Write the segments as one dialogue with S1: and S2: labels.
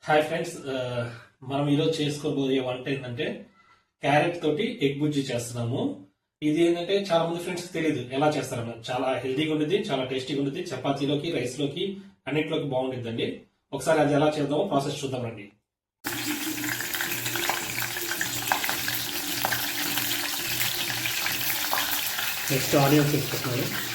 S1: Hi friends, మనం ఈరోజు చేసుకోబోయే వంట ఏంటంటే క్యారెట్ తోటి ఎగ్ బుజ్జి చేస్తున్నాము. ఇది ఏంటంటే చాలా మంది ఫ్రెండ్స్ తెలియదు ఎలా చేస్తారని. చాలా హెల్తీగా ఉంటుంది, చాలా టేస్టీగా ఉంటుంది. చపాతీలోకి, రైస్ లోకి అన్నింటిలోకి బాగుంటుందండి. ఒకసారి అది ఎలా చేద్దామో ప్రాసెస్ చూద్దాం రండి. నెక్స్ట్ ఆనియన్స్ వేసుకుంటున్నాను.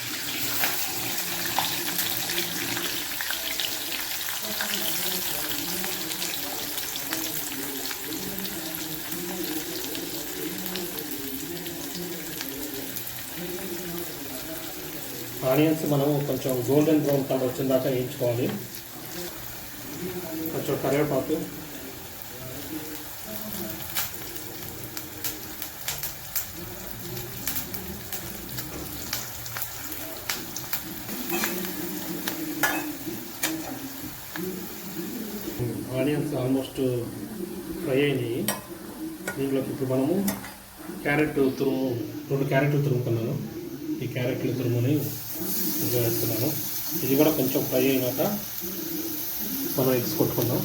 S1: ఆనియన్స్ మనం కొంచెం గోల్డెన్ బ్రౌన్ కలర్ వచ్చిన దాకా వేయించుకోవాలి. కొంచెం కరివేపాకు, ఆనియన్స్ ఆల్మోస్ట్ ఫ్రై అయినాయి. దీంట్లోకి ఇప్పుడు మనము రెండు క్యారెట్లు తురుముకున్నాను. ఈ క్యారెట్లు తురుముని వేస్తున్నాను. ఇది కూడా కొంచెం ఫ్రై అయినాక మనం ఎగ్స్ కొట్టుకుందాం.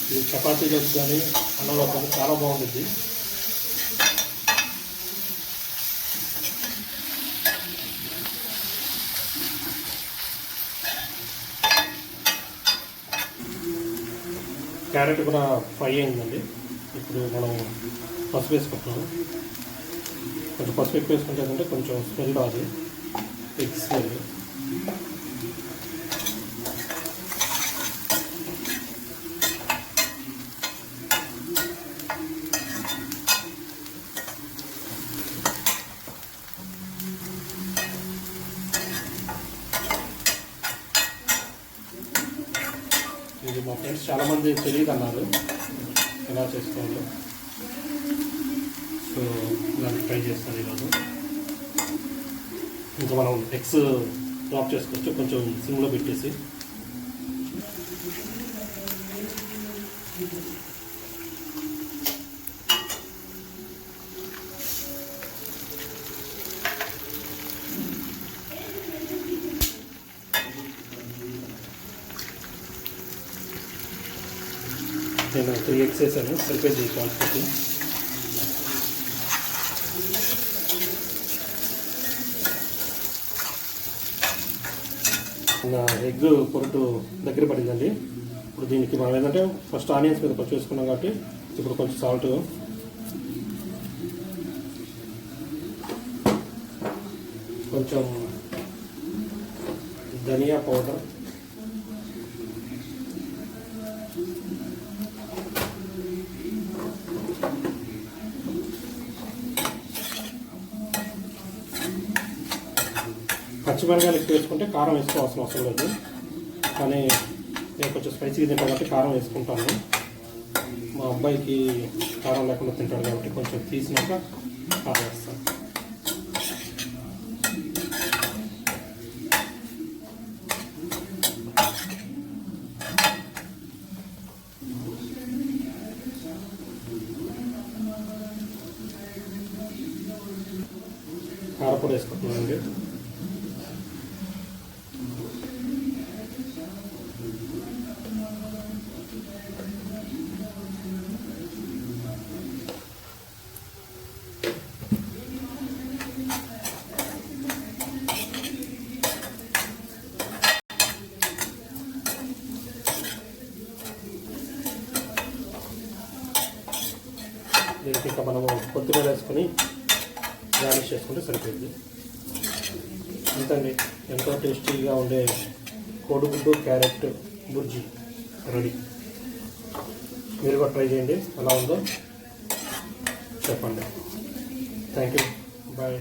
S1: ఇది చపాతీలోకి కానీ అన్నంలో కానీ చాలా బాగుంటుంది. క్యారెట్ కూడా ఫ్రై అయిందండి. ఇప్పుడు మనం పసుపు వేసుకుంటున్నాము. కొంచెం పసుపు ఎక్కువ వేసుకుంటే కొంచెం స్మెల్ రాదు, ఎగ్ స్మెల్. ఇది మా ఫ్రెండ్స్ చాలామంది తెలియదు అన్నారు ఎలా చేసుకోవాలో. సో దాన్ని ట్రై చేస్తాను ఈరోజు. ఇంకా మనం ఎగ్స్ డ్రాప్ చేసుకోవచ్చు కొంచెం సిమ్లో పెట్టేసి. నేను 3 eggs వేసాను, సరిపోయింది క్వాంటిటీ. నా ఎగ్ పొరటు దగ్గర పడిందండి. ఇప్పుడు దీనికి మనం ఏంటంటే ఫస్ట్ ఆనియన్స్ మీద కొంచెం వేసుకున్నాం కాబట్టి ఇప్పుడు కొంచెం సాల్ట్, కొంచెం ధనియా పౌడర్, పచ్చిమిరకాయలు ఎక్కువ వేసుకుంటే కారం వేసుకోవాల్సిన అవసరం లేదు. కానీ నేను కొంచెం స్పైసీగా తింటాను కాబట్టి కారం వేసుకుంటాను. మా అబ్బాయికి కారం లేకుండా తింటాడు కాబట్టి కొంచెం తీసినాక కారం వేస్తాను. కారపొడి వేసుకుంటున్నానండి. దీనికి ఇంకా మనము కొత్తిమీర వేసుకొని గార్నిష్ చేసుకుంటే సరిపోయింది. అంతండి, ఎంతో టేస్టీగా ఉండే కోడిగుడ్డు క్యారెట్ బుర్జీ రెడీ. మీరు కూడా ట్రై చేయండి, ఎలా ఉందో చెప్పండి. Thank you, bye.